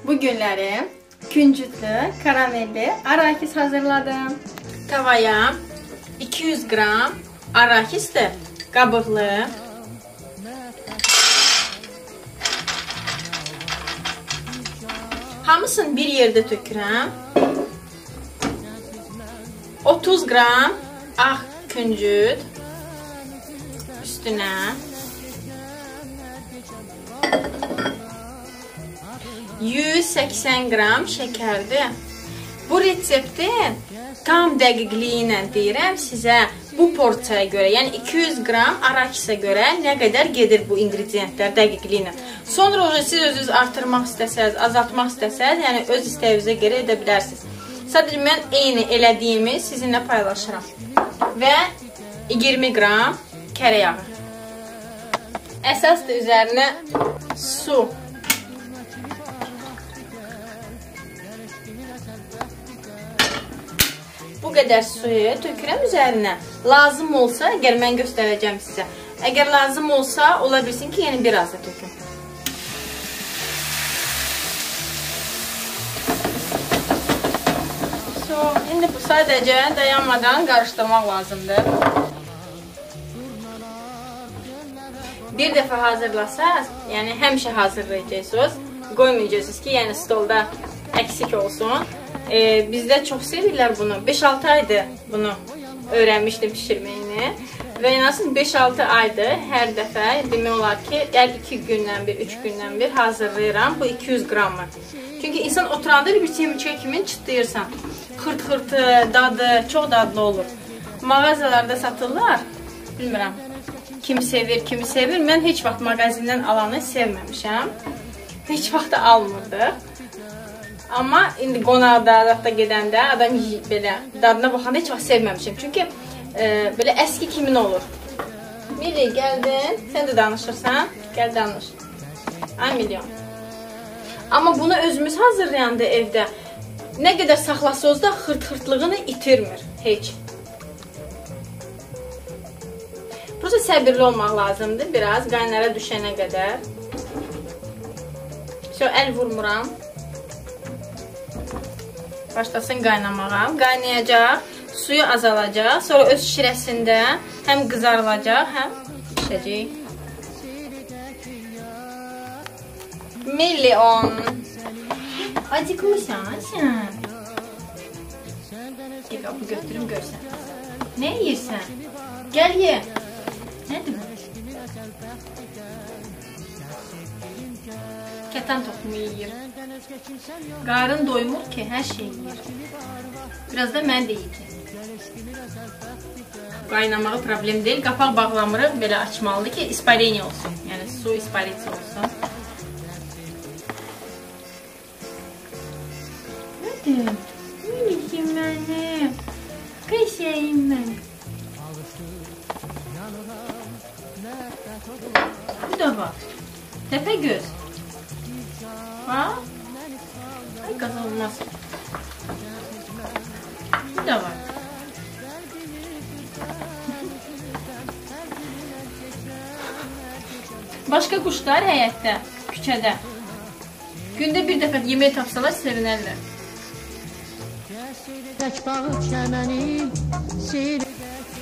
Bu günləri küncütlü, karamelli arakis hazırladım. Tavaya 200 qram arakisdir, qabıqlı. Hamısını bir yerdə tökürəm. 30 qram ağ küncüt üstünə. 180 qram şəkərdir. Bu resepti tam dəqiqliyi ilə deyirəm sizə, bu porsiyaya görə, yəni 200 qram arakisə görə nə qədər gedir bu ingrediyentlər dəqiqliyi ilə. Sonra siz özünüz artırmaq istəsəniz, azaltmaq istəsəniz, yəni öz istəyinizə görə edə bilərsiniz. Sadəcə mən eyni elədiyimi sizinlə paylaşıram. Və 20 qram kərə yağı. Əsasdır üzərinə su. Bu qədər suyu tökürəm üzərinə. Lazım olsa, əgər mən göstərəcəm sizə. Əgər lazım olsa, ola bilsin ki, yəni biraz da tökün. İndi bu sadəcə dayanmadan qarışdırmaq lazımdır. Bir dəfə hazırlasaz, yəni həmişə hazırlayacaqsınız. Qoymayacaqsınız ki, yəni stolda əksik olsun. Bizdə çox sevirlər bunu. 5-6 aydır bunu öyrənmişdim pişirməyini. Və inanırsınız 5-6 aydır hər dəfə demək olar ki, 2 gündən bir, 3 gündən bir hazırlayıram bu 200 qramı. Çünki insan oturanda bir çemçək kimi çıtlayırsan. Xırt-xırtı, dadı, çox dadlı olur. Mağazalarda satırlar. Bilmirəm, kim sevir, kimi sevir. Mən heç vaxt mağazindən alanı sevməmişəm. Heç vaxt da almırdıq. Amma indi qonaqda, da gedəndə adam belə dadına baxanda heç vaxt sevməmişəm. Çünki belə əski kimin olur. Mili, gəldin, sən də danışırsan. Gəl danış. Ay milyon. Amma bunu özümüz hazırlayanda evdə nə qədər saxlasınız da xırt-xırtlığını itirmir. Heç. Prosta səbirli olmaq lazımdır. Biraz qaynara düşənə qədər. Əl vurmuram. Başlasın qaynamağa. Qaynayacaq. Suyu azalacaq. Sonra öz şirəsində həm qızarılacaq, həm pişəcək. Milyon. Acıqmışsan sən. Gel qapı götürüm görsən. Nə yeyirsən? Gəl ye. Nədir bu? Kətan toxumu yeyir. Qarın doymur ki, hər şey yeyir. Biraz da mən də yiyəcəm. Qaynamağı problem deyil. Qapaq bağlamırıq, belə açmalıdır ki, ispareniya olsun. Yəni su isparisi olsun. Nədir? Minicim mənim. Qəşəyim mənim. Bu da var. Təpə göz. Ha? Ay qazanılmaz. Bu da var. Başqa quşlar həyətdə, küçədə. Gündə bir dəfə yemək tapsalar sevinərlər.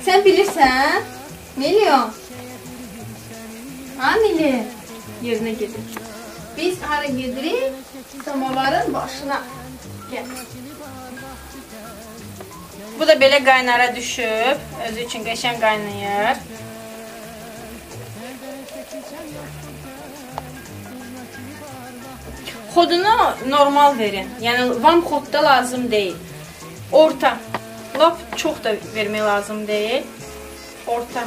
Sən bilirsən? Milyon. Ha Mili? Yerinə gedir. Biz hara gedirik? Samavarın başına. Gəl. Bu da belə qaynara düşüb. Özü üçün qəşəng qaynayır. Xodunu normal verin. Yəni vam xodda lazım deyil. Orta. Lap çox da vermək lazım deyil. Orta.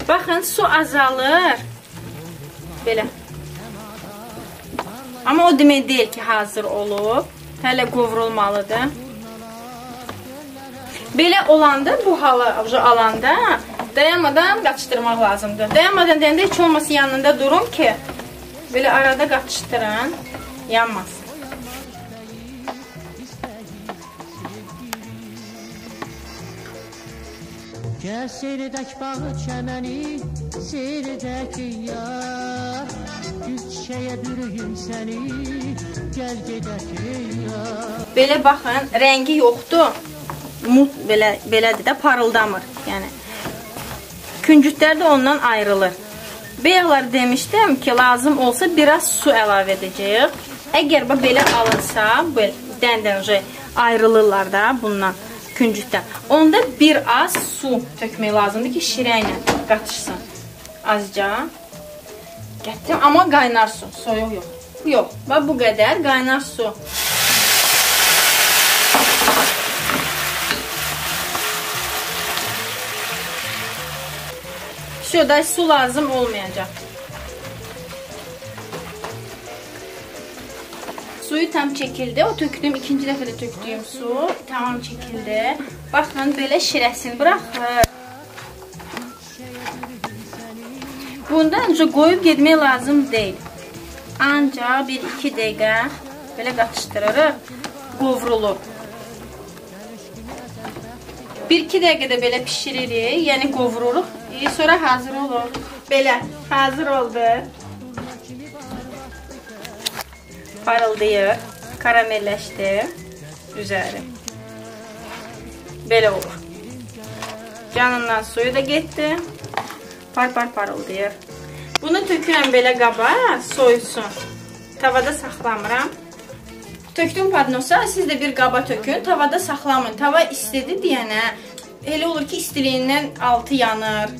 Baxın, su azalır. Belə. Amma o demək deyil ki, hazır olub. Hələ qovrulmalıdır. Belə olanda, bu halı alanda dayanmadan qatışdırmaq lazımdır. Dayanmadan deyəndə heç olması yanında durun ki, belə arada qatışdırın, yanmasın. Gəl seyredək bağı çəməni, Seyredək yar, gülçəyə bürüyüm səni, gəl gedək yar. Belə baxın, rəngi yoxdur. Mut belədir də, parıldamır. Yəni küncüklər də ondan ayrılır. Bayaqlar demişdim ki, lazım olsa biraz su əlavə edəcəyik. Əgər belə alınsa, dəndən ayrılırlar da bundan, küncükdən. Onda bir az su tökmək lazımdır ki, şirə ilə qatışsın. Azca gətirdim, amma qaynar su, soyuq yox. Yox, bax bu qədər qaynar su. Şurada su lazım olmayacaq. Suyu tam çəkildi. O tökdüyüm, ikinci dəfə də tökdüyüm su tamam çəkildi. Baxın, belə şirəsini buraxır. Bundan öncə qoyub getmək lazım deyil. Ancaq 1-2 dəqiqə belə qatışdırırıq, qovrulur. 1-2 dəqiqədə belə pişiririk, yəni qovururuq. Sonra hazır olur. Belə, hazır oldu. Parıldayır, karamelləşdi üzəri. Belə olur. Yanından suyu da getdi. Par-par parıldayır. Bunu tökürəm belə qaba, soyusun. Tavada saxlamıram. Tökdüm padnosa, siz də bir qaba tökün, tavada saxlamın. Tava istidir deyənə, elə olur ki, istiliyindən altı yanır,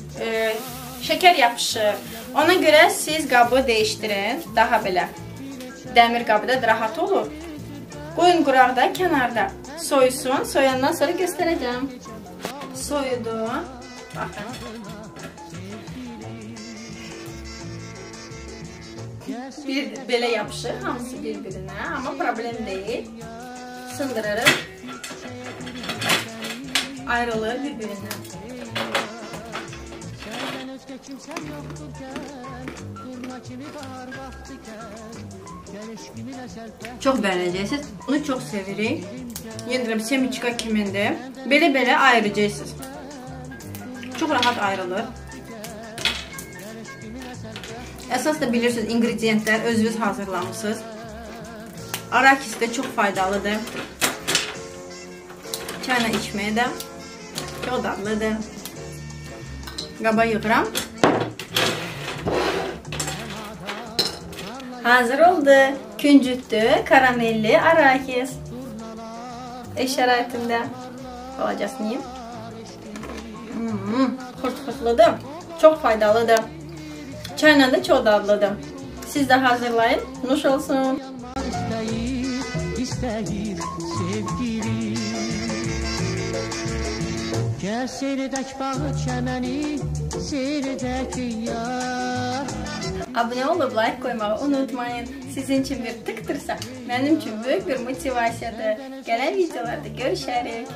şəkər yapışır. Ona görə siz qabı dəyişdirin, daha belə dəmir qabıda rahat olur. Qoyun quraqda, kənarda soyusun, soyandan sonra göstərəcəm. Soyudu, baxın. Belə yapışır, hamısı bir-birinə, amma problem deyil. Sındırırıq. Ayrılır bir-birindən. Çox bəyənəcəksiniz. Bunu çox sevirik. Yendirəm, semiçka kimindir. Belə-belə ayıracaqsınız. Çox rahat ayrılır. Əsas da bilirsiniz, ingrediyentlər özünüz hazırlamışsınız. Arakis də çox faydalıdır. Çayla içməyə də çox dadlıdır. Qaba yığıram. Hazır oldu. Küncütdü, karamelli arakis. Ev şəraitində olacaqsın yiyim. Xurt-xurtludur. Çox faydalıdır. Çayla da çox dadlıdır. Siz də hazırlayın. Nuş olsun. İstəyir sevgili. Gəl seyredək bağı çəməni, seyredək yar. Abunə olub, like qoymağı unutmayın. Sizin üçün bir tıktırsa, mənim üçün böyük bir motivasiyadır. Gələn videolarda görüşərik.